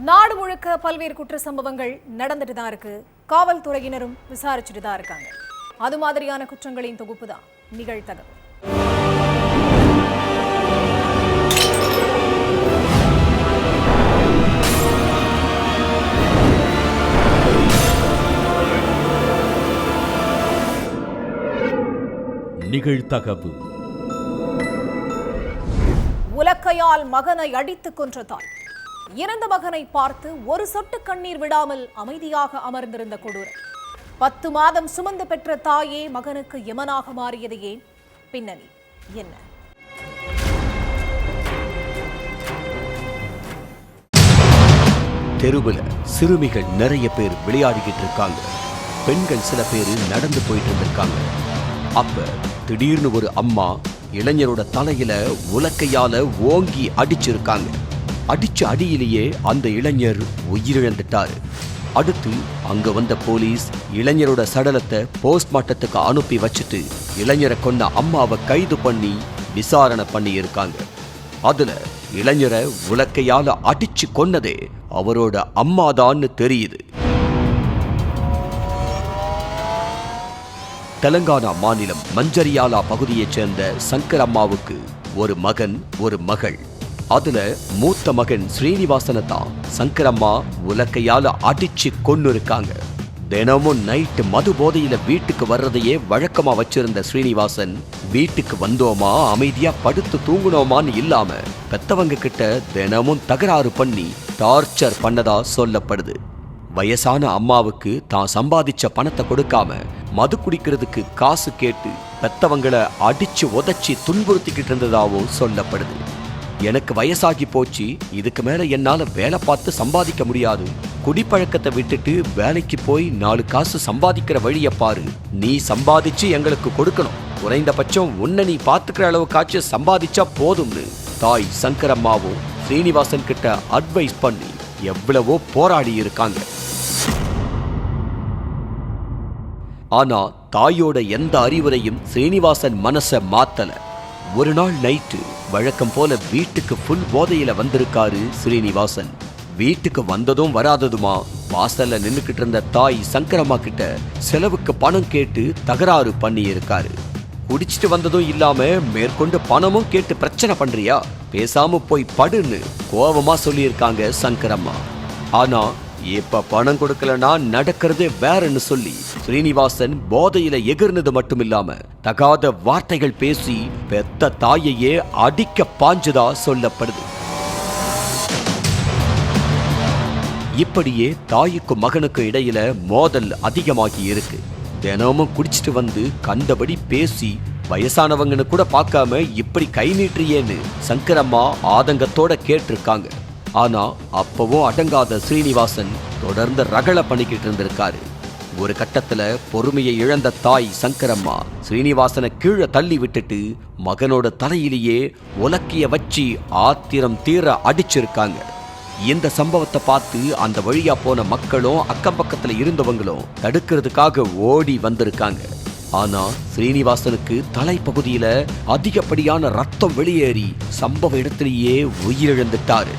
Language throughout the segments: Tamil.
நாடு முழுக்க பல்வேறு குற்ற சம்பவங்கள் நடந்துட்டு தான் இருக்கு. காவல்துறையினரும் விசாரிச்சுட்டு தான் இருக்காங்க. அது மாதிரியான குற்றங்களின் தொகுப்பு தான் நிகழ்தகவு. நிகழ்தகவு. உலக்கையால் மகனை அடித்துக் கொன்ற தாய். இறந்த மகனை பார்த்து ஒரு சொட்டு கண்ணீர் விடாமல் அமைதியாக அமர்ந்திருந்த கொடூரம். 10 மாதம் சுமந்து பெற்ற தாயே மகனுக்கு யமனாக மாறியது ஏன்? பின்னணி என்ன? தெருவில் சிறுமிகள் நிறைய பேர் விளையாடிக்கிட்டு இருக்காங்க. பெண்கள் சில பேர் நடந்து போயிட்டு இருந்திருக்காங்க. அப்ப திடீர்னு ஒரு அம்மா இளைஞரோட தலையில உலக்கையால ஓங்கி அடிச்சிருக்காங்க. அடிச்ச அடியிலேயே அந்த இளைஞர் உயிரிழந்துட்டாரு. அடுத்து அங்க வந்த போலீஸ் இளைஞரோட சடலத்தை போஸ்ட்மார்ட்டத்துக்கு அனுப்பி வச்சுட்டு இளைஞரை கொண்ட அம்மாவை கைது பண்ணி விசாரணை பண்ணி இருக்காங்க. அதுல இளைஞரை உலக்கையால அடிச்சு கொன்னதே அவரோட அம்மாதான்னு தெரியுது. தெலங்கானா மாநிலம் மஞ்சரியாலா பகுதியைச் சேர்ந்த சங்கர் அம்மாவுக்கு ஒரு மகன் ஒரு மகள். அதுல மூத்த மகன் ஸ்ரீனிவாசனை தான் சங்கர் அம்மா உலக்கையால அடிச்சு கொன்னு இருக்காங்க. தினமும் நைட்டு மது போதையில வீட்டுக்கு வர்றதையே வழக்கமா வச்சிருந்த ஸ்ரீனிவாசன் வீட்டுக்கு வந்தோமா அமைதியா படுத்து தூங்குனோமான்னு இல்லாம பெத்தவங்க கிட்ட தினமும் தகராறு பண்ணி டார்ச்சர் பண்ணதா சொல்லப்படுது. வயசான அம்மாவுக்கு தான் சம்பாதிச்ச பணத்தை கொடுக்காம மது குடிக்கிறதுக்கு காசு கேட்டு பெத்தவங்களை அடிச்சு உதச்சி துன்புறுத்திக்கிட்டு இருந்ததாவும் சொல்லப்படுது. எனக்கு வயசாகி போச்சு, இதுக்கு மேல என்னால வேலை பார்த்து சம்பாதிக்க முடியாது, குடிப்பழக்கத்தை விட்டுட்டு வேலைக்கு போய் 4 காசு சம்பாதிக்கிற வழியை பாரு, நீ சம்பாதிச்சு எங்களுக்கு கொடுக்கணும், குறைந்தபட்சம் உன்னை நீ பாத்துக்கிற அளவுக்காச்சும் சம்பாதிச்சா போதும்னு தாய் சங்கரம்மாவும் ஸ்ரீனிவாசன் கிட்ட அட்வைஸ் பண்ணி எவ்வளவோ போராடி இருக்காங்க. ஆனா தாயோட எந்த அறிவுரையும் ஸ்ரீனிவாசன் மனசை மாத்தல. ஒரு நாள் நைட்டு வழக்கம் போல வீட்டுக்கு புல் போதையில வந்திருக்காரு ஸ்ரீனிவாசன். வீட்டுக்கு வந்ததும் வராததுமா வாசல்ல நின்னுக்கிட்டு இருந்த தாய் சங்கரம்மா கிட்ட செலவுக்கு பணம் கேட்டு தகராறு பண்ணி இருக்காரு. குடிச்சிட்டு வந்ததும் இல்லாம மேற்கொண்டு பணமும் கேட்டு பிரச்சனை பண்றியா, பேசாம போய் படுன்னு கோபமா சொல்லியிருக்காங்க சங்கரம்மா. ஆனா இப்ப பணம் கொடுக்கலனா நடக்கிறதே வேறன்னு சொல்லி ஸ்ரீனிவாசன் போதையில எகிர்னது மட்டும் இல்லாம தகாத வார்த்தைகள் பேசி பெத்த தாயையே அடிக்க பாஞ்சதா சொல்லப்படுது. இப்படியே தாய்க்கும் மகனுக்கும் இடையில மோதல் அதிகமாகி இருக்கு. தினமும் குடிச்சிட்டு வந்து கண்டபடி பேசி வயசானவங்கன்னு கூட பார்க்காம இப்படி கை நீட்டுறியேன்னு சங்கரம்மா ஆதங்கத்தோட கேட்டிருக்காங்க. ஆனா அப்பவும் அடங்காத ஸ்ரீனிவாசன் தொடர்ந்து ரகளை பண்ணிக்கிட்டு இருந்திருக்காரு. ஒரு கட்டத்துல பொறுமையை இழந்த தாய் சங்கரம்மா ஸ்ரீனிவாசனை கீழே தள்ளி விட்டுட்டு மகனோட தலையிலேயே உலக்கைய வச்சு ஆத்திரம் தீர அடிச்சிருக்காங்க. இந்த சம்பவத்தை பார்த்து அந்த வழியா போன மக்களும் அக்கம் பக்கத்துல இருந்தவங்களும் தடுக்கிறதுக்காக ஓடி வந்திருக்காங்க. ஆனா ஸ்ரீனிவாசனுக்கு தலைப்பகுதியில அதிகப்படியான ரத்தம் வெளியேறி சம்பவ இடத்திலேயே உயிரிழந்துட்டாரு.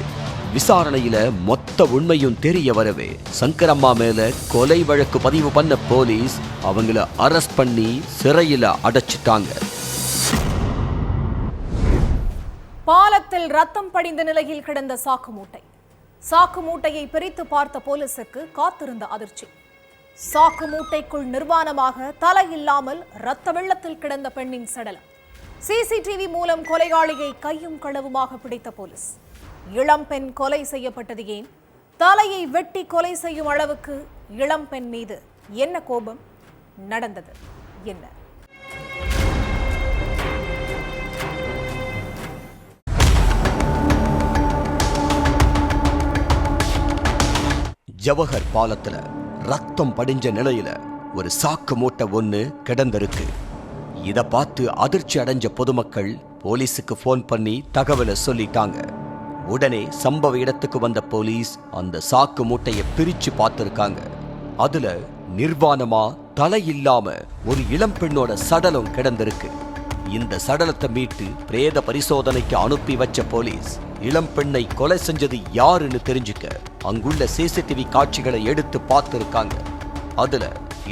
விசாரணையில மொத்த உண்மையும் தெரிய வரவே சங்கரம்மா மேல கொலை வழக்கு பதிவு பண்ண போலீஸ் அவங்கள அரெஸ்ட் பண்ணி சிறையில அடைச்சிட்டாங்க. பாலத்தில் ரத்தம் படிந்த நிலையில் கிடந்த சாக்கு மூட்டையை பிரித்து பார்த்த போலீசுக்கு காத்திருந்த அதிர்ச்சி. சாக்கு மூட்டைக்குள் நிர்வாணமாக தலை இல்லாமல் ரத்த வெள்ளத்தில் கிடந்த பெண்ணின் சடலம். சிசிடிவி மூலம் கொலையாளியை கையும் களவுமாக பிடித்த போலீஸ். இளம்பெண் கொலை செய்யப்பட்டது ஏன்? தலையை வெட்டி கொலை செய்யும் அளவுக்கு இளம்பெண் மீது என்ன கோபம்? நடந்தது என்ன? ஜவஹர் பாலத்துல ரத்தம் படிஞ்ச நிலையில ஒரு சாக்கு மூட்டை ஒண்ணு கிடந்திருக்கு. இத பார்த்து அதிர்ச்சி அடைஞ்ச பொதுமக்கள் போலீஸுக்கு போன் பண்ணி தகவலை சொல்லிட்டாங்க. உடனே சம்பவ இடத்துக்கு வந்த போலீஸ் அந்த சாக்கு மூட்டையை பிரிச்சு பார்த்திருக்காங்க. அதுல நிர்வாணமா தலை இல்லாம ஒரு இளம் பெண்ணோட சடலம் கிடந்திருக்கு. இந்த சடலத்தை மீட்டு பிரேத பரிசோதனைக்கு அனுப்பி வச்ச போலீஸ் இளம் பெண்ணை கொலை செஞ்சது யாருன்னு தெரிஞ்சுக்க அங்குள்ள சிசிடிவி காட்சிகளை எடுத்து பார்த்திருக்காங்க. அதுல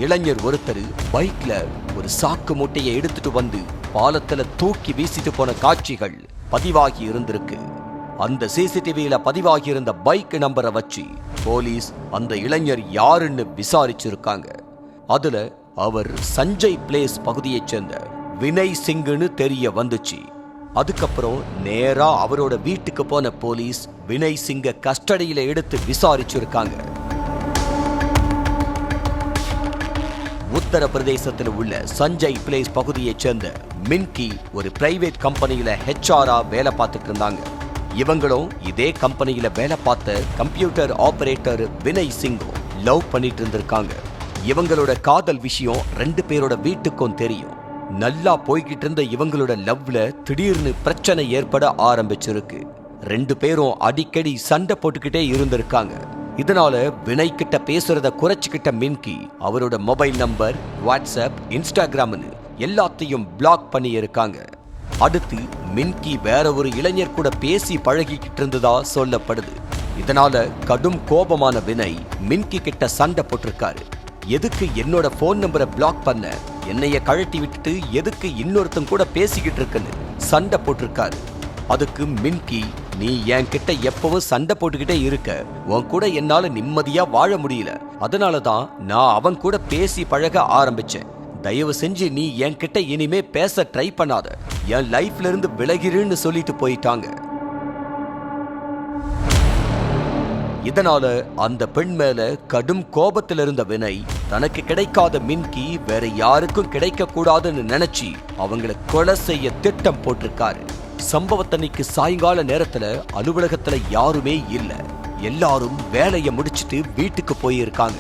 இளைஞர் ஒருத்தர் பைக்ல ஒரு சாக்கு மூட்டையை எடுத்துட்டு வந்து பாலத்துல தூக்கி வீசிட்டு போன காட்சிகள் பதிவாகி இருந்திருக்கு. அந்த சிசிடிவியில பதிவாகி இருந்த பைக் நம்பரை வச்சு போலீஸ் அந்த இளைஞர் யாருன்னு விசாரிச்சிருக்காங்க. அதுல அவர் சஞ்சய் பிளேஸ் பகுதியைச் சேர்ந்த வினய் சிங்குன்னு தெரிய வந்துச்சு. அதுக்கப்புறம் நேரா அவரோட வீட்டுக்கு போன போலீஸ் வினய் சிங்க கஸ்டடியில எடுத்து விசாரிச்சிருக்காங்க. உத்தரப்பிரதேசத்தில் உள்ள சஞ்சய் பிளேஸ் பகுதியைச் சேர்ந்த மின்கி ஒரு பிரைவேட் கம்பெனியில ஹெச்ஆரா வேலை பார்த்துட்டு இருந்தாங்க. இவங்களும் இதே கம்பெனியில வேலை பார்த்த கம்ப்யூட்டர் ஆபரேட்டர் வினய் சிங்கும் லவ் பண்ணிட்டு இருந்திருக்காங்க. இவங்களோட காதல் விஷயம் 2 பேரோட வீட்டுக்கும் தெரியும். நல்லா போய்கிட்டு இருந்த இவங்களோட லவ்ல திடீர்னு பிரச்சனை ஏற்பட ஆரம்பிச்சிருக்கு. 2 பேரும் அடிக்கடி சண்டை போட்டுக்கிட்டே இருந்திருக்காங்க. இதனால வினய் கிட்ட பேசுறத குறைச்சிக்கிட்ட மின்கி அவரோட மொபைல் நம்பர், வாட்ஸ்அப், இன்ஸ்டாகிராம்னு எல்லாத்தையும் பிளாக் பண்ணி இருக்காங்க. அடுத்து மின்கி வேற ஒரு இளைஞர் கூட பேசி பழகிக்கிட்டு இருந்ததா சொல்லப்படுது. இதனால கடும் கோபமான வினய் மின்கி கிட்ட சண்டை போட்டிருக்காரு. எதுக்கு என்னோட போன் நம்பரை பிளாக் பண்ண, என்னைய கழட்டி விட்டுட்டு எதுக்கு இன்னொருத்தன் கூட பேசிக்கிட்டு இருக்குன்னு சண்டை போட்டிருக்காரு. அதுக்கு மின்கி, நீ என்கிட்ட எப்பவும் சண்டை போட்டுக்கிட்டே இருக்க, உன் கூட என்னால நிம்மதியா வாழ முடியல, அதனாலதான் நான் அவன் கூட பேசி பழக ஆரம்பிச்சேன். தயவு செஞ்சு நீ என்கிட்ட இனிமே பேச ட்ரை பண்ணாத, என் லைஃப்ல இருந்து விலகிருன்னு சொல்லிட்டு போயிட்டாங்க. இதனால அந்த பெண் மேல கடும் கோபத்தில் இருந்த வினய் தனக்கு கிடைக்காத மின்கி வேற யாருக்கும் கிடைக்க கூடாதுன்னு நினைச்சு அவங்களை கொலை செய்ய திட்டம் போட்டிருக்காரு. சம்பவத்தன்னைக்கு சாயங்கால நேரத்துல அலுவலகத்துல யாருமே இல்ல. எல்லாரும் வேலையை முடிச்சிட்டு வீட்டுக்கு போயிருக்காங்க.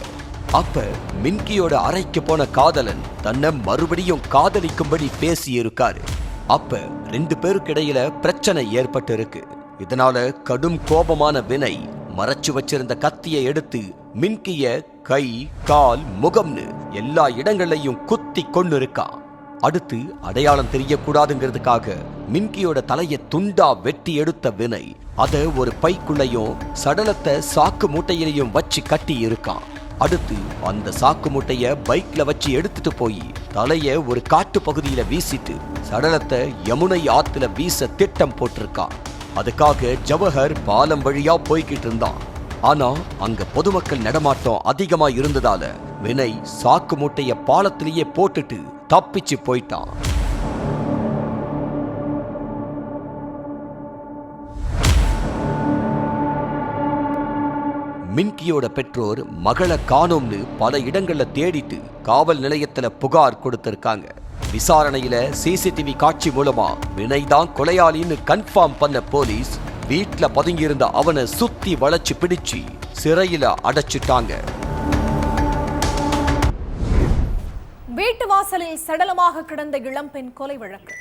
அப்ப மின்கியோட அறைக்கு போன காதலன் தன்னை மறுபடியும் காதலிக்கும்படி பேசி இருக்காரு. அப்ப 2 பேருக்கு இடையில பிரச்சனை ஏற்பட்டு இருக்கு. இதனால கடும் கோபமான வினய் மறைச்சு வச்சிருந்த கத்தியை எடுத்து மின்கிய கை, கால், முகம்னு எல்லா இடங்களையும் குத்தி கொண்டு இருக்கான். அடுத்து அடையாளம் தெரியக்கூடாதுங்கிறதுக்காக மின்கியோட தலையை துண்டா வெட்டி எடுத்த வினய் அதை ஒரு பைக்குள்ளையும் சடலத்தை சாக்கு மூட்டையிலையும் வச்சு கட்டி இருக்கான். அடுத்து அந்த சாக்கு மூட்டைய பைக்ல வச்சு எடுத்துட்டு போய் தலைய ஒரு காட்டு பகுதியில வீசிட்டு சடலத்தை யமுனை ஆத்துல வீச திட்டம் போட்டிருக்கான். அதுக்காக ஜவஹர் பாலம் வழியா போய்கிட்டு இருந்தான். ஆனா அங்க பொதுமக்கள் நடமாட்டம் அதிகமா இருந்ததால வினய் சாக்கு மூட்டைய பாலத்திலேயே போட்டுட்டு தப்பிச்சு போயிட்டான். மின்கியோட பெற்றோர் மகளை காணோம்னு பல இடங்கள்ல தேடிட்டு காவல் நிலையத்துல புகார் கொடுத்திருக்காங்க. விசாரணையில சிசிடிவி காட்சி மூலமா வினய் தான் கொலையாளின்னு கன்ஃபார்ம் பண்ண போலீஸ் வீட்ல பதுங்கியிருந்த அவனை சுத்தி வளைச்சு பிடிச்சு சிறையில அடைச்சிட்டாங்க. வீட்டு வாசலில் சடலமாக கிடந்த இளம்பெண் கொலை வழக்கு.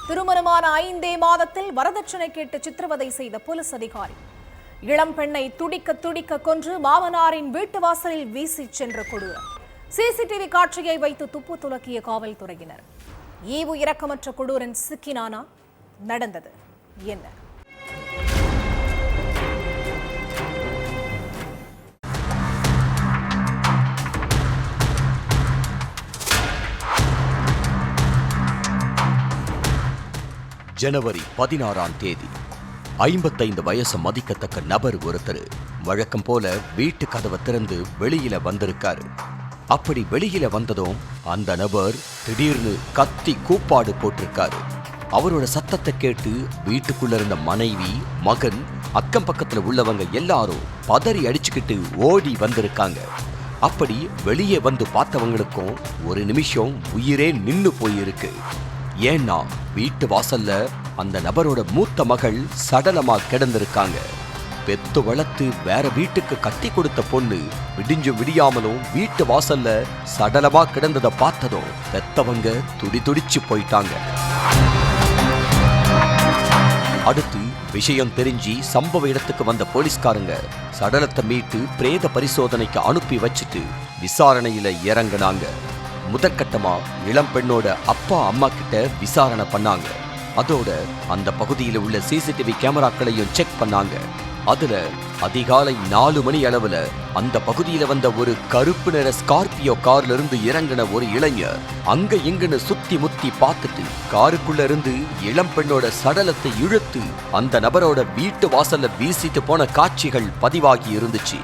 திருமணமான 5 மாதத்தில் வரதட்சணை கேட்டு சித்திரவதை செய்த போலீஸ் அதிகாரி இளம்பெண்ணை துடிக்க துடிக்க கொன்று மாமனாரின் வீட்டு வாசலில் வீசி சென்ற கொடூரம். சிசிடிவி காட்சியை வைத்து துப்பு துலக்கிய காவல்துறையினர். ஈவு இரக்கமற்ற கொடூரன் சிக்கினானா? நடந்தது என்ன? ஜனவரி 16ஆம் தேதி 55 வயசு மதிக்கத்தக்க நபர் ஒருத்தர் வழக்கம் போல வீட்டு கதவை திறந்து வெளியில வந்திருக்காரு. அப்படி வெளியில வந்ததும் அந்த நபர் திடீர்னு கத்தி கூப்பாடு போட்டிருக்காரு. அவரோட சத்தத்தை கேட்டு வீட்டுக்குள்ள இருந்த மனைவி, மகன், அக்கம் பக்கத்துல உள்ளவங்க எல்லாரும் பதறி அடிச்சுக்கிட்டு ஓடி வந்திருக்காங்க. அப்படி வெளியே வந்து பார்த்தவங்களுக்கும் ஒரு நிமிஷம் உயிரே நின்னு போயிருக்கு. ஏன்னா வீட்டு வாசல்ல அந்த நபரோட மூத்த மகள் சடலமா கிடந்திருக்காங்க. பெத்து வளர்த்து வேற வீட்டுக்கு கட்டி கொடுத்த பொண்ணு விடிஞ்சு விடியாமலும் வீட்டு வாசல்ல சடலமா கிடந்ததை பார்த்ததும் பெத்தவங்க துடிச்சு போயிட்டாங்க. அடுத்து விஷயம் தெரிஞ்சு சம்பவ இடத்துக்கு வந்த போலீஸ்காரங்க சடலத்தை மீட்டு பிரேத பரிசோதனைக்கு அனுப்பி வச்சுட்டு விசாரணையில இறங்கினாங்க. முதற்கட்டமா இளம்பெண்ணோட அப்பா அம்மா கிட்ட விசாரணை பண்ணாங்க. அதோட அந்த பகுதியில் உள்ள சிசிடிவி கேமராக்களையும் செக் பண்ணாங்க. அதுல அதிகாலை 4 மணி அளவுல அந்த பகுதியில வந்த ஒரு கருப்பு நிற ஸ்கார்பியோ கார்ல இருந்து இறங்கின ஒரு இளைஞர் அங்க இங்கன்னு சுத்தி முத்தி பார்த்துட்டு காருக்குள்ள இருந்து இளம் பெண்ணோட சடலத்தை இழுத்து அந்த நபரோட வீட்டு வாசல்ல வீசிட்டு போன காட்சிகள் பதிவாகி இருந்துச்சு.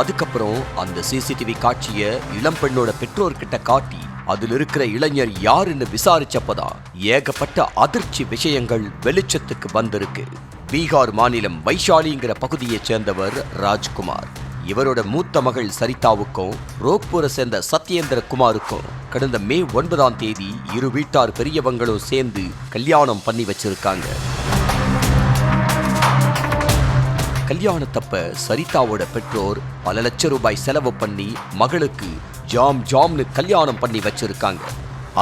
அதுக்கப்புறம் அந்த சிசிடிவி காட்சிய இளம் பெண்ணோட பெற்றோர்கிட்ட காட்டி அதில் இருக்கிற இளைஞர் யாருன்னு விசாரிச்சப்பதான் ஏகப்பட்ட அதிர்ச்சி விஷயங்கள் வெளிச்சத்துக்கு வந்திருக்கு. பீகார் மாநிலம் வைஷாலிங்கிற பகுதியைச் சேர்ந்தவர் ராஜ்குமார். இவரோட மூத்த மகள் சரிதாவுக்கும் ரோப்பூரை சேர்ந்த சத்யேந்திர குமாருக்கும் கடந்த மே 9ஆம் தேதி இரு வீட்டார் பெரியவங்களும் சேர்ந்து கல்யாணம் பண்ணி வச்சிருக்காங்க. கல்யாணத்தப்ப சரிதாவோட பெற்றோர் பல லட்சம் ரூபாய் செலவு பண்ணி மகளுக்கு ஜாம்னு கல்யாணம் பண்ணி வச்சிருக்காங்க.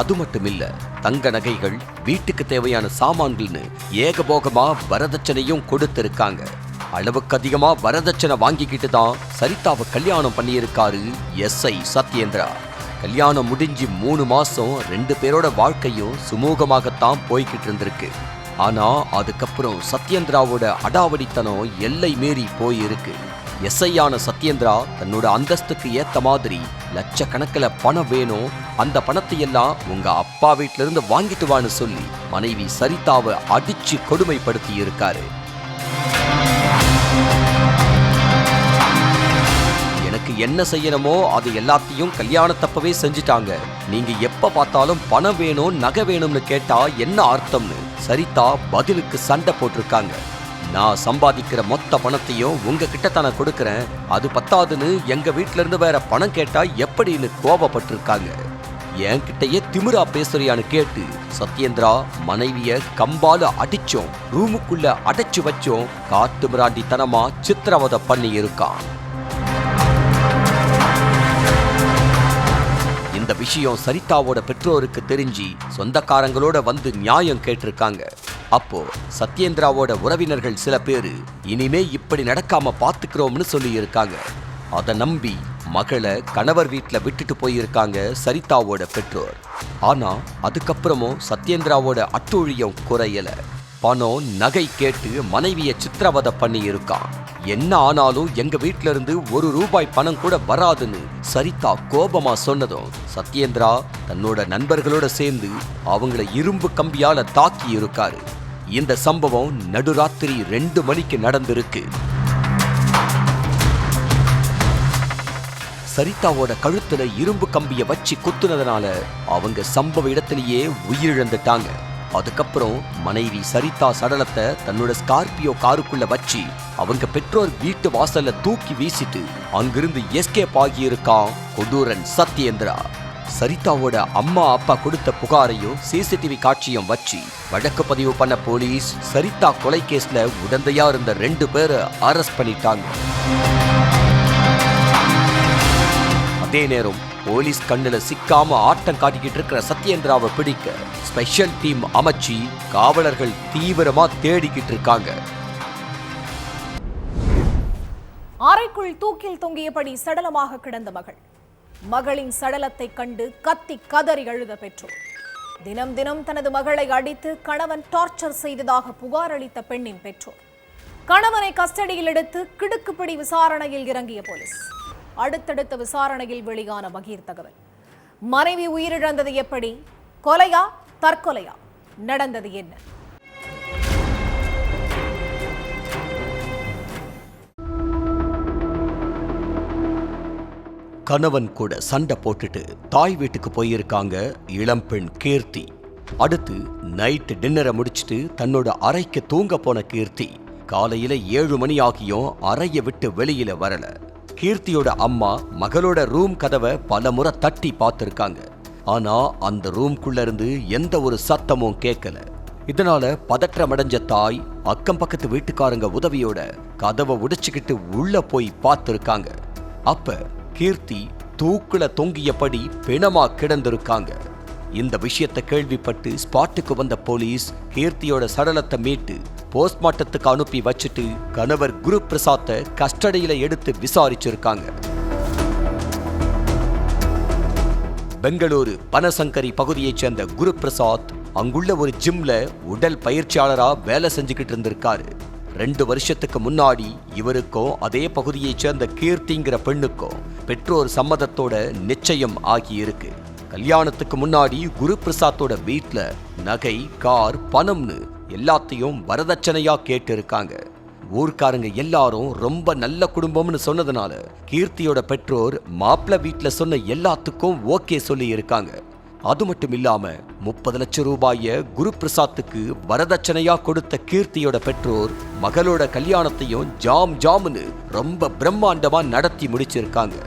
அது மட்டும் இல்ல, தங்க நகைகள், வீட்டுக்கு தேவையான சாமான்கள்னு ஏகபோகமா வரதட்சணையும் கொடுத்திருக்காங்க. அளவுக்கு அதிகமா வரதட்சணை வாங்கிக்கிட்டு தான் சரிதாவை கல்யாணம் பண்ணியிருக்காரு எஸ்ஐ சத்யேந்திரா. கல்யாணம் முடிஞ்சு 3 மாசம் 2 பேரோட வாழ்க்கையும் சுமூகமாகத்தான் போய்கிட்டு இருந்திருக்கு. ஆனா அதுக்கப்புறம் சத்யேந்திராவோட அடாவடித்தனம் எல்லை மீறி போயிருக்கு. எஸ்ஐயான சத்யேந்திரா தன்னோட அந்தஸ்துக்கு ஏத்த மாதிரி லட்சக்கணக்கில் பணம் வேணும், அந்த பணத்தை எல்லாம் உங்க அப்பா வீட்டில இருந்து வாங்கிட்டு வான்னு சொல்லி மனைவி சரிதாவை அடிச்சு கொடுமைப்படுத்தி இருக்காரு. எனக்கு என்ன செய்யணுமோ அது எல்லாத்தையும் கல்யாணத்தப்பவே செஞ்சுட்டாங்க. நீங்க எப்ப பார்த்தாலும் பணம் வேணும், நகை வேணும்னு கேட்டா என்ன அர்த்தம்னு சரிதா பதிலுக்கு சண்டை போட்டிருக்காங்க. நான் சம்பாதிக்கிற மொத்த பணத்தையும் உங்ககிட்ட தானே கொடுக்கறேன், அது பத்தாதுன்னு எங்க வீட்டுல இருந்து வேற பணம் கேட்டா எப்படின்னு கோபப்பட்டிருக்காங்க. என்கிட்டயே திமிரா பேசுறியான்னு கேட்டு சத்யேந்திரா மனைவிய கம்பால அடிச்சோம், ரூமுக்குள்ள அடைச்சு வச்சோம், காட்டு மிராண்டித்தனமா சித்திரவதை பண்ணி இருக்கான். இந்த விஷயம் சரிதாவோட பெற்றோருக்கு தெரிஞ்சு சொந்தக்காரங்களோட வந்து நியாயம் கேட்டிருக்காங்க. அப்போ சத்யேந்திராவோட உறவினர்கள் சில பேரு இனிமே இப்படி நடக்காம பாத்துக்கிறோம்னு சொல்லி இருக்காங்க. அதை நம்பி மகளை கணவர் வீட்டுல விட்டுட்டு போயிருக்காங்க சரிதாவோட பெற்றோர். ஆனா அதுக்கப்புறமும் சத்யேந்திராவோட அட்டூழியம் குறையல. பணம், நகை கேட்டு மனைவிய சித்திரவதை பண்ணி இருக்கான். என்ன ஆனாலும் எங்க வீட்டுல இருந்து 1 ரூபாய் பணம் கூட வராதுன்னு சரிதா கோபமா சொன்னதும் சத்யேந்திரா தன்னோட நண்பர்களோட சேர்ந்து அவங்கள இரும்பு கம்பியால தாக்கி இருக்காரு. இந்த சம்பவம் நடுராத்திரி 2 மணிக்கு நடந்திருக்கு. சரிதாவோட கழுத்துல இரும்பு கம்பிய வச்சு குத்துனதுனால அவங்க சம்பவ இடத்திலேயே உயிரிழந்துட்டாங்க. அதுக்கப்புறம் மனைவி சரிதா சடலத்தை தன்னோட ஸ்கார்பியோ காருக்குள்ள வச்சு அவங்க பெற்றோர் வீட்டு வாசல்ல தூக்கி வீசிட்டு அங்கிருந்து எஸ்கேப் ஆகியிருக்கான் கொடூரன் சத்யேந்திரா. சரிதாவோட அம்மா அப்பா கொடுத்த புகாரையும் சிசிடிவி காட்சியும் வச்சு வழக்கு பதிவு பண்ண போலீஸ் சரிதா கொலை கேஸ்ல உடந்தையா இருந்த 2 பேரை அரெஸ்ட் பண்ணிட்டாங்க. அதே நேரம் போலீஸ் கண்ணுல சிக்காம ஆட்டம் காட்டிக்கிட்டு இருக்கிற சத்யேந்திராவை பிடிக்க ஸ்பெஷல் டீம் அமைச்சு காவலர்கள் தீவிரமா தேடிக்கிட்டு இருக்காங்க. அறைக்குள் தூக்கில் தொங்கியபடி சடலமாக கிடந்த மகளின் சடலத்தை கண்டு கத்தி கதறி அழுத பெற்றோர். தினம் தினம் தனது மகளை அடித்து கணவன் டார்ச்சர் செய்ததாக புகார் அளித்த பெண்ணின் பெற்றோர் கணவனை கஸ்டடியில் எடுத்து கிடுக்குப்பிடி விசாரணையில் இறங்கிய போலீஸ். அடுத்தடுத்த விசாரணையில் வெளியான பகீர் தகவல். மனைவி உயிரிழந்தது எப்படி? கொலையா தற்கொலையா? நடந்தது என்ன? கணவன் கூட சண்டை போட்டுட்டு தாய் வீட்டுக்கு போயிருக்காங்க இளம்பெண் கீர்த்தி. அடுத்து நைட் டின்னரை முடிச்சுட்டு தன்னோட அறைக்கு தூங்க போன கீர்த்தி காலையில 7 மணி ஆகியும் அறையை விட்டு வெளியில வரல. கீர்த்தியோட அம்மா மகளோட ரூம் கதவை பல முறை தட்டி பார்த்திருக்காங்க. ஆனா அந்த ரூம்குள்ள இருந்து எந்த ஒரு சத்தமும் கேட்கல. இதனால பதற்றமடைஞ்ச தாய் அக்கம் பக்கத்து வீட்டுக்காரங்க உதவியோட கதவை உடைச்சுக்கிட்டு உள்ள போய் பார்த்திருக்காங்க. அப்ப கீர்த்தி தூக்குல தொங்கியபடி பிணமா கிடந்திருக்காங்க. இந்த விஷயத்தை கேள்விப்பட்டு ஸ்பாட்டுக்கு வந்த போலீஸ் கீர்த்தியோட சடலத்தை மீட்டு போஸ்ட்மார்ட்டத்துக்கு அனுப்பி வச்சுட்டு கணவர் குருபிரசாத்தை கஸ்டடியில எடுத்து விசாரிச்சிருக்காங்க. பெங்களூரு பனசங்கரி பகுதியைச் சேர்ந்த குருபிரசாத் அங்குள்ள ஒரு ஜிம்ல உடல் பயிற்சியாளரா வேலை செஞ்சுக்கிட்டு இருந்திருக்காரு. 2 வருஷத்துக்கு முன்னாடி இவருக்கும் அதே பகுதியைச் சேர்ந்த கீர்த்திங்கிற பெண்ணுக்கும் பெற்றோர் சம்மதத்தோட நிச்சயம் ஆகியிருக்கு. கல்யாணத்துக்கு முன்னாடி குருபிரசாத்தோட வீட்ல நகை, கார், பணம்னு எல்லாத்தையும் வரதட்சணையா கேட்டு இருக்காங்க. ஊர்க்காரங்க எல்லாரும் ரொம்ப நல்ல குடும்பம்னு சொன்னதுனால கீர்த்தியோட பெற்றோர் மாப்பிள்ளை வீட்டுல சொன்ன எல்லாத்துக்கும் ஓகே சொல்லி இருக்காங்க. அது மட்டும் இல்லாம 30 லட்சம் ரூபாய குருபிரசாத்துக்கு வரதட்சணையா கொடுத்த கீர்த்தியோட பெற்றோர் மகளோட கல்யாணத்தையும் ஜாம்னு ரொம்ப பிரம்மாண்டமா நடத்தி முடிச்சிருக்காங்க.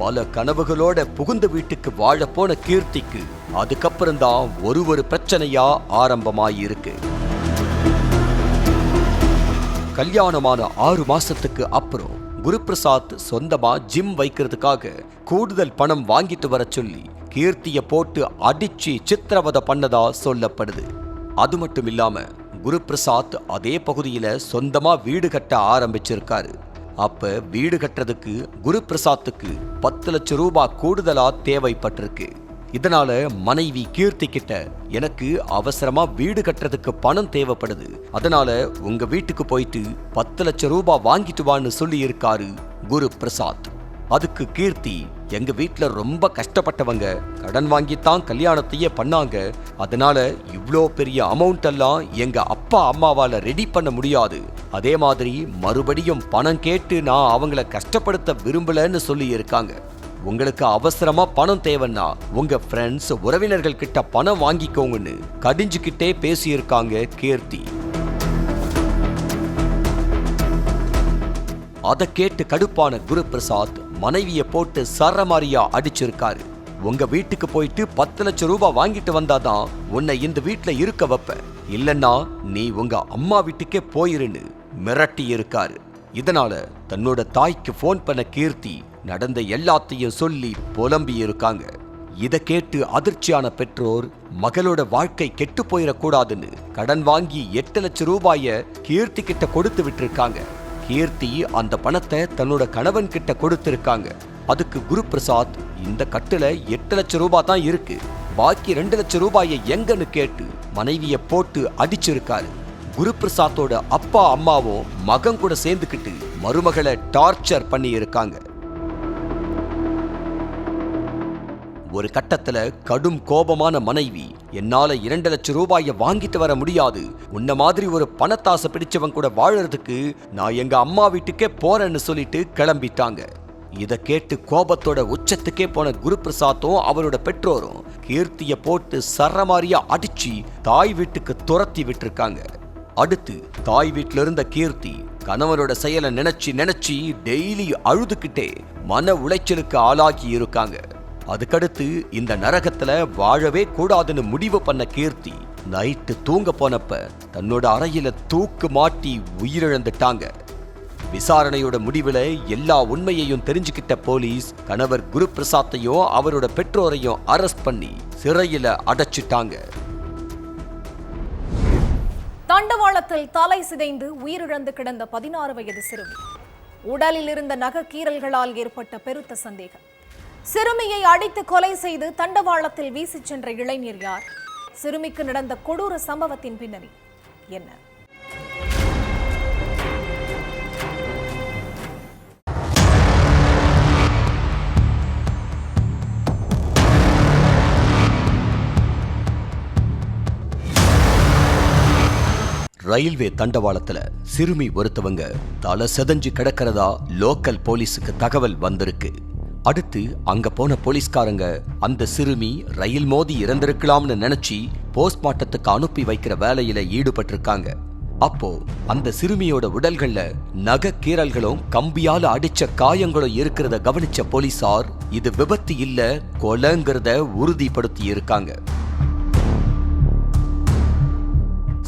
பல கனவுகளோட புகுந்த வீட்டுக்கு வாழ போன கீர்த்திக்கு அதுக்கப்புறம் தான் ஒரு பிரச்சனையா ஆரம்பமாயிருக்கு. கல்யாணமான 6 மாசத்துக்கு அப்புறம் குருபிரசாத் சொந்தமா ஜிம் வைக்கிறதுக்காக கூடுதல் பணம் வாங்கிட்டு வர சொல்லி கீர்த்திய போட்டு அடிச்சு சித்திரவதை பண்ணதா சொல்லப்படுது. அது மட்டும் இல்லாம குருபிரசாத் அதே பகுதியில சொந்தமா வீடு கட்ட ஆரம்பிச்சிருக்காரு. அப்ப வீடு கட்டுறதுக்கு குருபிரசாத்துக்கு 10 லட்சம் ரூபாய் கூடுதலா தேவைப்பட்டிருக்கு. இதனால மனைவி கீர்த்தி கிட்ட, எனக்கு அவசரமா வீடு கட்டுறதுக்கு பணம் தேவைப்படுது, அதனால உங்க வீட்டுக்கு போயிட்டு 10 லட்சம் ரூபாய் வாங்கிட்டு வான்னு சொல்லி இருக்காரு குருபிரசாத். அதுக்கு கீர்த்தி, எங்க வீட்டுல ரொம்ப கஷ்டப்பட்டவங்க, கடன் வாங்கித்தான் கல்யாணத்தையே பண்ணாங்க, அதனால இவ்ளோ பெரிய அமௌண்ட் எல்லாம் எங்க அப்பா அம்மாவால ரெடி பண்ண முடியாது, அதே மாதிரி மறுபடியும் பணம் கேட்டு நான் அவங்கள கஷ்டப்படுத்த விரும்பலன்னு சொல்லி இருக்காங்க. உங்களுக்கு அவசரமா பணம் தேவைன்னா உங்க ஃப்ரெண்ட்ஸ், உறவினர்கள் கிட்ட பணம் வாங்கிக்கோங்கன்னு கடிஞ்சுக்கிட்டே பேசியிருக்காங்க கீர்த்தி. அதை கேட்டு கடுப்பான குருபிரசாத் மனைவியை போட்டு சரமாரியா அடிச்சிருக்காரு. உங்க வீட்டுக்கு போயிட்டு 10 லட்சம் ரூபாய் வாங்கிட்டு வந்தாதான் உன்னை இந்த வீட்டுல இருக்க வைப்ப, இல்லன்னா நீ உங்க அம்மா வீட்டுக்கே போயிருன்னு மிரட்டி இருக்காரு. இதனால தன்னோட தாய்க்கு போன் பண்ண கீர்த்தி நடந்த எல்லாத்தையும் சொல்லி புலம்பி இருக்காங்க. இதை கேட்டு அதிர்ச்சியான பெற்றோர் மகளோட வாழ்க்கை கெட்டு போயிடக்கூடாதுன்னு கடன் வாங்கி 8 லட்சம் ரூபாய கீர்த்தி கிட்ட கொடுத்து விட்டுருக்காங்க. கீர்த்தி அந்த பணத்தை தன்னோட கணவன் கிட்ட கொடுத்திருக்காங்க. அதுக்கு குருபிரசாத், இந்த கட்டுல 8 லட்சம் ரூபாய் தான் இருக்கு, பாக்கி 2 லட்சம் ரூபாயை எங்கன்னு கேட்டு மனைவியை போட்டு அடிச்சிருக்காரு. குருபிரசாத்தோட அப்பா அம்மாவும் மகன் கூட சேர்ந்துக்கிட்டு மருமகளை டார்ச்சர் பண்ணி இருக்காங்க. ஒரு கட்டத்துல கடும் கோபமான மனைவி, என்னால 2 லட்சம் ரூபாயை வாங்கிட்டு வர முடியாது, உன்ன மாதிரி ஒரு பணத்தாசை பிடிச்சவன் கூட வாழறதுக்கு நான் எங்க அம்மா வீட்டுக்கே போறேன்னு சொல்லிட்டு கிளம்பிட்டாங்க. இதை கேட்டு கோபத்தோட உச்சத்துக்கே போன குருபிரசாத்தும் அவரோட பெற்றோரும் கீர்த்திய போட்டு சரமாரியா அடிச்சு தாய் வீட்டுக்கு துரத்தி விட்டுருக்காங்க. அடுத்து தாய் வீட்டுல இருந்த கீர்த்தி கணவனோட செயலை நினைச்சு டெய்லி அழுதுகிட்டே மன உளைச்சலுக்கு ஆளாகி இருக்காங்க. அதுக்கடுத்து இந்த நரகத்துல வாழவே கூடாதுன்னு முடிவு பண்ண கீர்த்தி நைட்டு தூங்க போனப்ப தன்னோட அறையில தூக்கு மாட்டி உயிரிழந்துட்டாங்க. விசாரணையோட முடிவுல எல்லா உண்மையையும் தெரிஞ்சுக்கிட்ட போலீஸ் கணவர் குருபிரசாத்தையும் அவரோட பெற்றோரையும் அரெஸ்ட் பண்ணி சிறையில அடைச்சிட்டாங்க. தண்டவாளத்தில் தலை சிதைந்து உயிரிழந்து கிடந்த 16 வயது சிறுமி. உடலில் இருந்த நகக்கீறல்களால் ஏற்பட்ட பெருத்த சந்தேகம். சிறுமியை அடித்து கொலை செய்து தண்டவாளத்தில் வீசிச் சென்ற இளைஞர் யார்? சிறுமிக்கு நடந்த கொடூர சம்பவத்தின் பின்னணி என்ன? ரயில்வே தண்டவாளத்துல சிறுமி ஒருத்தவங்க தலை செதஞ்சு கிடக்கிறதா லோக்கல் போலீஸுக்கு தகவல் வந்திருக்கு. அடுத்து அங்க போன போலீஸ்காரங்க அந்த சிறுமி ரயில் மோதி இறந்திருக்கலாம்னு நினைச்சு போஸ்ட்மார்ட்டத்துக்கு அனுப்பி வைக்கிற வேலையில ஈடுபட்டிருக்காங்க. அப்போ அந்த சிறுமியோட உடல்கள்ல நகை கீறல்களும் கம்பியால அடிச்ச காயங்களும் இருக்கிறத கவனிச்ச போலீசார் இது விபத்து இல்ல, கொலைங்கிறத உறுதிப்படுத்தி இருக்காங்க.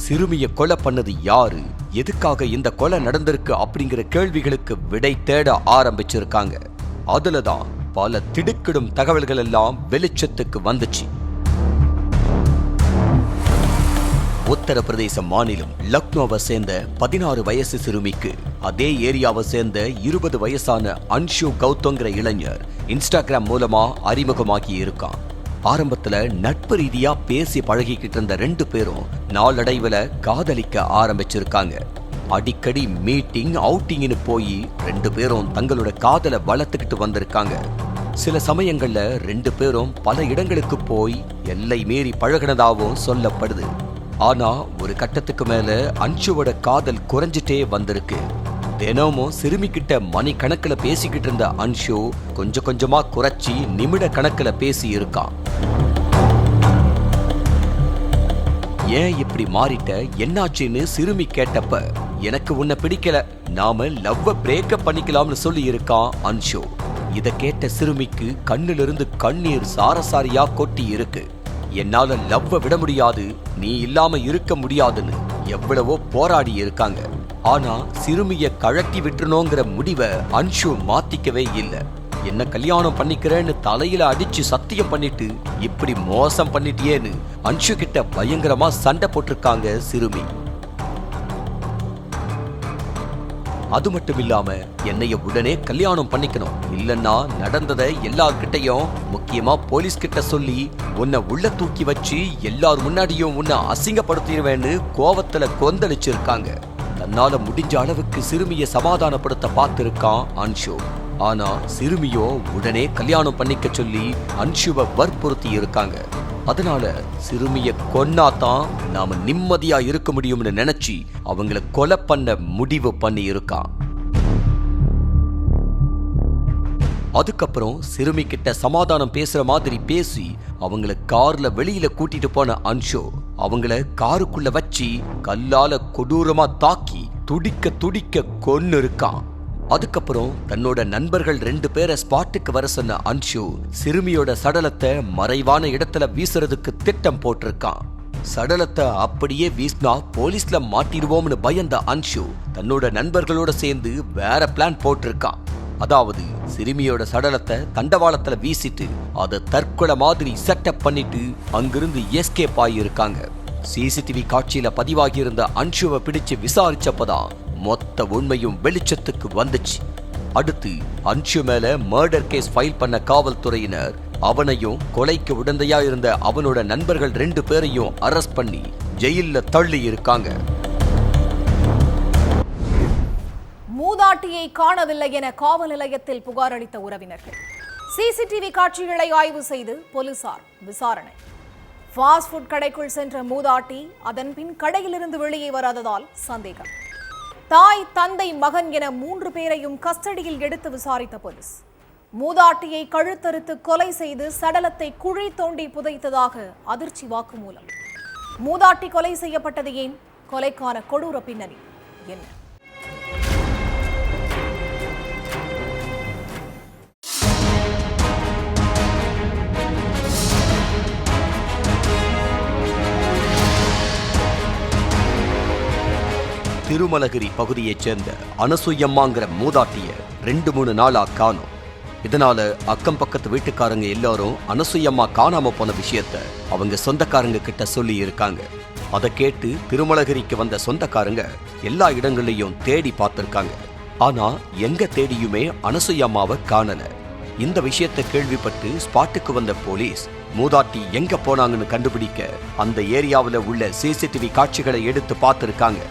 சிறுமியை கொலை பண்ணது யாரு, எதுக்காக இந்த கொலை நடந்திருக்கு அப்படிங்கிற கேள்விகளுக்கு விடை தேட ஆரம்பிச்சிருக்காங்க. அதுலதான் பல திடுக்கிடும் தகவல்கள் எல்லாம் வெளிச்சத்துக்கு வந்துச்சு. உத்தரப்பிரதேச மாநிலம் லக்னோவை சேர்ந்த 16 வயசு சிறுமிக்கு அதே ஏரியாவை சேர்ந்த 20 வயசான அன்ஷு கௌதம்ங்கிற இளைஞர் இன்ஸ்டாகிராம் மூலமா அறிமுகமாகி இருக்கான். ஆரம்பத்துல நட்பு ரீதியா பேசி பழகிக்கிட்டு இருந்த 2 பேரும் நாளடைவுல காதலிக்க ஆரம்பிச்சிருக்காங்க. அடிக்கடி மீட்டிங் அவுட்டிங்னு போய் 2 பேரும் தங்களோட காதலை வளர்த்துக்கிட்டு வந்திருக்காங்க. சில சமயங்கள்ல 2 பேரும் பல இடங்களுக்கு போய் எல்லை மீறி பழகினதாகவும் சொல்லப்படுது. ஆனா ஒரு கட்டத்துக்கு மேல அன்ஷுவோட காதல் குறைஞ்சிட்டே வந்திருக்கு. தினமும் சிறுமிக்கிட்ட மணிக்கணக்குல பேசிக்கிட்டு இருந்த அன்ஷு கொஞ்சம் கொஞ்சமா குறைச்சி நிமிட கணக்குல பேசி இருக்கான். ஏன் இப்படி மாறிட்ட, என்னாச்சுன்னு சிறுமி கேட்டப்ப, எனக்கு உன்னை பிடிக்கல, நாம லவ்வ பிரேக்கப் பண்ணிக்கலாம்னு சொல்லி இருக்கான் அன்ஷு. இத கேட்ட சிறுமிக்கு கண்ணிலிருந்து கண்ணீர் சாரசாரியா கொட்டி இருக்கு. என்னால லவ்வ விட முடியாது, நீ இல்லாம இருக்க முடியாதுன்னு எவ்வளவோ போராடி இருக்காங்க. ஆனா சிறுமிய கழட்டி விட்டுறணுங்கிற முடிவை அன்ஷு மாத்திக்கவே இல்லை. என்ன கல்யாணம் பண்ணிக்கிறேன்னு தலையில அடிச்சு சத்தியம் பண்ணிட்டு இப்படி மோசம் பண்ணிட்டியேன்னு அன்ஷு கிட்ட பயங்கரமா சண்டை போட்டிருக்காங்க சிறுமி. அது மட்டும் இல்லாம என்னைய உடனே கல்யாணம் பண்ணிக்கணும், இல்லன்னா நடந்ததை எல்லார்கிட்டையும் முக்கியமா போலீஸ் கிட்ட சொல்லி உன்னை உள்ள தூக்கி வச்சு எல்லார் முன்னாடியும் உன்னை அசிங்கப்படுத்திடுவேன்னு கோவத்துல கொந்தளிச்சிருக்காங்க. தன்னால முடிஞ்ச அளவுக்கு சிறுமியை சமாதானப்படுத்த பார்த்திருக்கான் அன்ஷு. ஆனா சிறுமியோ உடனே கல்யாணம் பண்ணிக்க சொல்லி அன்ஷுவை வற்புறுத்தி இருக்காங்க. அதனால சிறுமிய கொன்னாதான் நாம நிம்மதியா இருக்க முடியும்னு நினைச்சு அவங்கள கொலை பண்ண முடிவு பண்ணி இருக்கான். அதுக்கப்புறம் சிறுமி கிட்ட சமாதானம் பேசுற மாதிரி பேசி அவங்கள கார்ல வெளியில கூட்டிட்டு போன அன்ஷு அவங்கள காருக்குள்ள வச்சு கல்லால கொடூரமா தாக்கி துடிக்க துடிக்க கொன்னு இருக்கான். அதுக்கப்புறம் தன்னோட நண்பர்கள் 2 பேரை ஸ்பாட்டுக்கு வர சொன்ன அன்ஷு சிறுமியோட சடலத்தை மறைவான இடத்துல வீசுறதுக்கு திட்டம் போட்டிருக்கான். சடலத்தை அப்படியே வீசினா போலீஸ்ல மாட்டிடுவோம்னு பயந்த அன்ஷு தன்னோட நண்பர்களோட சேர்ந்து வேற பிளான் போட்டிருக்கான். அதாவது சிறுமியோட சடலத்தை தண்டவாளத்துல வீசிட்டு அதை தற்கொலை மாதிரி செட்டப் பண்ணிட்டு அங்கிருந்து எஸ்கேப் ஆகியிருக்காங்க. சிசிடிவி காட்சியில பதிவாகி இருந்த அன்ஷுவை பிடிச்சு விசாரிச்சப்பதான் மொத்த உண்மையும் வெளிச்சத்துக்கு வந்துச்சு. அடுத்து அன்ஷு மேல மர்டர் கேஸ் ஃபைல் பண்ண காவல்துறையினர் அவனையும் கொலைக்கு உடந்தையா இருந்த அவனோட நண்பர்கள் 2 பேரையும் அரெஸ்ட் பண்ணி ஜெயில்ல தள்ளி இருக்காங்க. மூதாட்டியை காணவில்லை என காவல் நிலையத்தில் புகார் அளித்த உறவினர்கள். சிசிடிவி காட்சிகளை ஆய்வு செய்து போலீசார் விசாரணை. ஃபாஸ்ட் ஃபுட் கடைக்குள் சென்ற மூதாட்டி அதன் பின் கடையிலிருந்து வெளியே வராததால் சந்தேகம். தாய், தந்தை, மகன் என 3 பேரையும் கஸ்டடியில் எடுத்து விசாரித்த போலீஸ் மூதாட்டியை கழுத்தறுத்து கொலை செய்து சடலத்தை குழி தோண்டி புதைத்ததாக அதிர்ச்சி வாக்குமூலம். மூதாட்டி கொலை செய்யப்பட்டது ஏன்? கொலைக்கான கொடூர பின்னணி என்ன? திருமலகிரி பகுதியைச் சேர்ந்த அனசூயம்மாங்கிற மூதாட்டிய 2-3 நாளா காணோம். இதனால அக்கம் பக்கத்து வீட்டுக்காரங்க எல்லாரும் அனசூயம்மா காணாம போன விஷயத்த அவங்க சொந்தக்காரங்க கிட்ட சொல்லி இருக்காங்க. அதை கேட்டு திருமலகிரிக்கு வந்த சொந்தக்காரங்க எல்லா இடங்களையும் தேடி பார்த்திருக்காங்க. ஆனா எங்க தேடியுமே அனசூயம்மாவை காணல. இந்த விஷயத்தை கேள்விப்பட்டு ஸ்பாட்டுக்கு வந்த போலீஸ் மூதாட்டி எங்க போனாங்கன்னு கண்டுபிடிக்க அந்த ஏரியாவில் உள்ள சிசிடிவி காட்சிகளை எடுத்து பார்த்திருக்காங்க.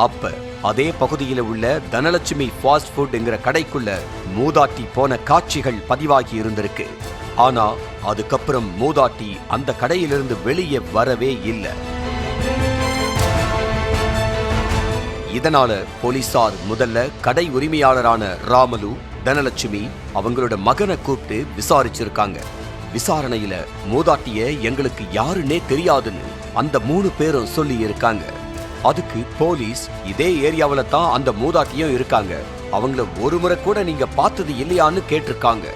அப்ப அதே பகுதியில உள்ள தனலட்சுமி ஃபாஸ்ட் ஃபுட்ங்கிற கடைக்குள்ள மூதாட்டி போன காட்சிகள் பதிவாகி இருந்திருக்கு. ஆனா அதுக்கப்புறம் மூதாட்டி அந்த கடையிலிருந்து வெளியே வரவே இல்லை. இதனால போலீசார் முதல்ல கடை உரிமையாளரான ராமலு, தனலட்சுமி அவங்களோட மகனை கூப்பிட்டு விசாரிச்சிருக்காங்க. விசாரணையில மூதாட்டிய எங்களுக்கு யாருன்னே தெரியாதுன்னு அந்த 3 பேரும் சொல்லி இருக்காங்க. அதுக்கு போலீஸ் இதே ஏரியாவில தான் அந்த மூதாட்டியும் இருக்காங்க, அவங்கள ஒரு முறை கூட நீங்க பார்த்தது இல்லையான்னு கேட்டிருக்காங்க.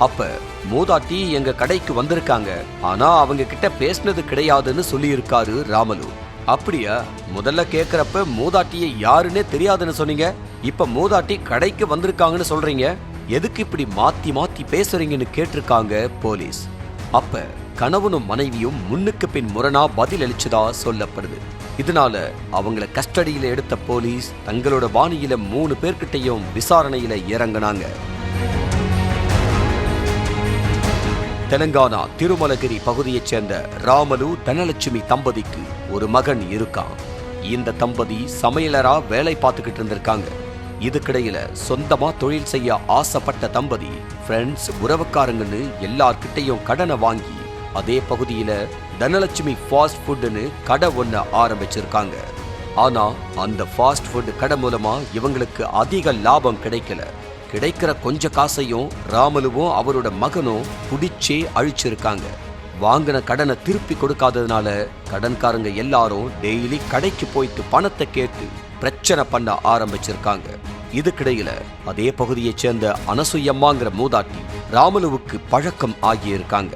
அப்ப மூதாட்டி எங்க கடைக்கு வந்திருக்காங்க, ஆனா அவங்க கிட்ட பேசினது கிடையாதுன்னு சொல்லி இருக்காரு ராமலு. அப்படியா? முதல்ல கேக்குறப்ப மூதாட்டியை யாருன்னே தெரியாதுன்னு சொன்னீங்க, இப்ப மூதாட்டி கடைக்கு வந்திருக்காங்கன்னு சொல்றீங்க, எதுக்கு இப்படி மாத்தி மாத்தி பேசுறீங்கன்னு கேட்டிருக்காங்க போலீஸ். அப்ப கணவனும் மனைவியும் முன்னுக்கு பின் முரணா பதில் அளிச்சதா சொல்லப்படுது. இதனால அவங்கள கஸ்டடியில எடுத்த போலீஸ் தங்களோட பாணியில 3 பேர்கிட்டையும் விசாரணையில இறங்கினாங்க. தெலுங்கானா திருமலகிரி பகுதியைச் சேர்ந்த ராமலு தனலட்சுமி தம்பதிக்கு ஒரு மகன் இருக்கான். இந்த தம்பதி சமையலரா வேலை பார்த்துக்கிட்டு இருந்திருக்காங்க. இதுக்கிடையில சொந்தமா தொழில் செய்ய ஆசைப்பட்ட தம்பதி ஃப்ரெண்ட்ஸ் உறவுக்காரங்கன்னு எல்லார்கிட்டையும் கடனை வாங்கி அதே பகுதியில தனலட்சுமி ஃபாஸ்ட் ஃபுட்னு கடை ஒன்று ஆரம்பிச்சிருக்காங்க. ஆனா அந்த ஃபாஸ்ட் ஃபுட் கடை மூலமா இவங்களுக்கு அதிக லாபம் கிடைக்கல. கிடைக்கிற கொஞ்ச காசையும் ராமலுவும் அவரோட மகனும் குடிச்சே அழிச்சிருக்காங்க. வாங்கின கடனை திருப்பி கொடுக்காததுனால கடன்காரங்க எல்லாரும் டெய்லி கடைக்கு போயிட்டு பணத்தை கேட்டு பிரச்சனை பண்ண ஆரம்பிச்சிருக்காங்க. இதுக்கிடையில அதே பகுதியைச் சேர்ந்த அனசுயம்மாங்கிற மூதாட்டி ராமலுவுக்கு பழக்கம் ஆகியிருக்காங்க.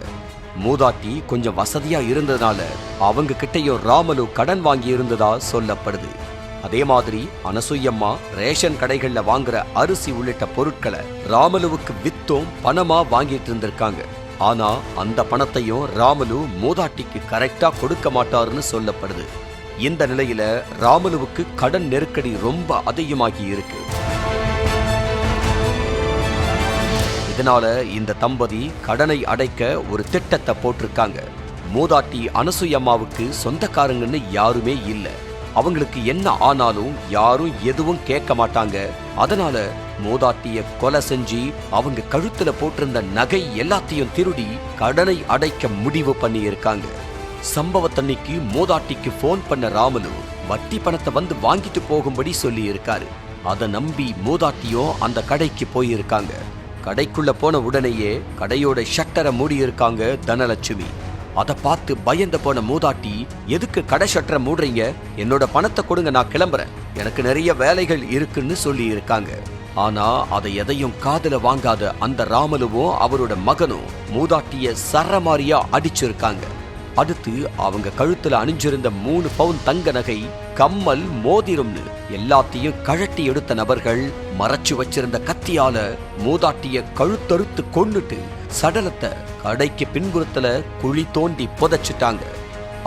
மூதாட்டி கொஞ்சம் வசதியா இருந்ததுனால அவங்க கிட்டையும் ராமலு கடன் வாங்கி இருந்ததா சொல்லப்படுது. அதே மாதிரி அனசுயம்மா ரேஷன் கடைகள்ல வாங்குற அரிசி உள்ளிட்ட பொருட்களை ராமலுவுக்கு வித்தும் பணமா வாங்கிட்டு இருந்திருக்காங்க. ஆனா அந்த பணத்தையும் ராமலு மூதாட்டிக்கு கரெக்டா கொடுக்க மாட்டாருன்னு சொல்லப்படுது. இந்த நிலையில ராமலுவுக்கு கடன் நெருக்கடி ரொம்ப அதிகமாகி இருக்கு. இதனால இந்த தம்பதி கடனை அடைக்க ஒரு திட்டத்தை போட்டிருக்காங்க. மூதாட்டி அனசுயம்மாவுக்கு சொந்தக்காரங்கன்னு யாருமே இல்ல. அவங்களுக்கு என்ன ஆனாலும் யாரும் எதுவும் கேட்க மாட்டாங்க. அதனால மூதாட்டிய கொலை செஞ்சு அவங்க கழுத்துல போட்டிருந்த நகை எல்லாத்தையும் திருடி கடனை அடைக்க முடிவு பண்ணி இருக்காங்க. சம்பவத்தன்னைக்கு மூதாட்டிக்கு போன் பண்ண ராமலு வட்டி பணத்தை வந்து வாங்கிட்டு போகும்படி சொல்லி இருக்காரு. அதை நம்பி மூதாட்டியும் அந்த கடைக்கு போயிருக்காங்க. கடைக்குள்ள போன உடனேயே கடையோட ஷட்டரை மூடி இருக்காங்க தனலட்சுமி. அதை பார்த்து பயந்த போன மூதாட்டி, எதுக்கு கடை ஷட்டரை மூடுறீங்க, என்னோட பணத்தை கொடுங்க, நான் கிளம்புறேன், எனக்கு நிறைய வேலைகள் இருக்குன்னு சொல்லி இருக்காங்க. ஆனா அதை எதையும் காதுல வாங்காத அந்த ராமலுவும் அவரோட மகனும் மூதாட்டிய சரமாரியா அடிச்சிருக்காங்க. அடுத்து அவங்க கழுத்துல அணிஞ்சிருந்த 3 பவுன் தங்க நகை, கம்மல், மோதிரம்னு எல்லாத்தையும் கழட்டி எடுத்த நபர்கள் மறைச்சு வச்சிருந்த கத்தியால மூதாட்டிய கழுத்தறுத்து கொன்னுட்டு சடலத்தை கடைக்கு பின்புறத்துல குழி தோண்டி புதைச்சிட்டாங்க.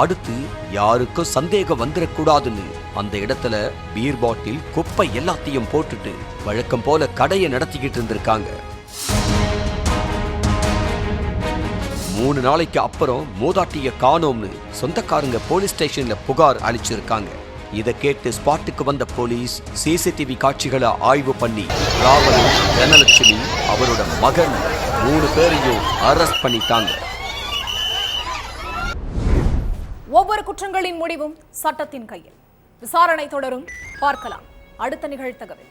அடுத்து யாருக்கும் சந்தேகம் வந்துடக்கூடாதுன்னு அந்த இடத்துல பீர் பாட்டில், குப்பை எல்லாத்தையும் போட்டுட்டு வழக்கம் போல கடையை நடத்திக்கிட்டு இருந்திருக்காங்க. 3 நாளைக்கு அப்புறம் மூதாட்டிய காணோம்னு சொந்தக்காரங்க போலீஸ் ஸ்டேஷன்ல புகார் அளிச்சிருக்காங்க. இதை கேட்டு ஸ்பாட்டுக்கு வந்த போலீஸ் சிசிடிவி காட்சிகளை ஆய்வு பண்ணி ராமலு, தனலட்சுமி, அவரோட மகன் 3 பேரையும் அரெஸ்ட் பண்ணிட்டாங்க. ஒவ்வொரு குற்றங்களின் முடிவும் சட்டத்தின் கையில். விசாரணை தொடரும், பார்க்கலாம் அடுத்த நிகழ்தகவில்.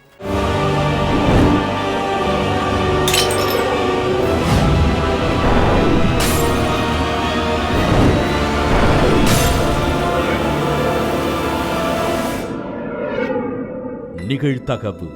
நிகழ்தகவு.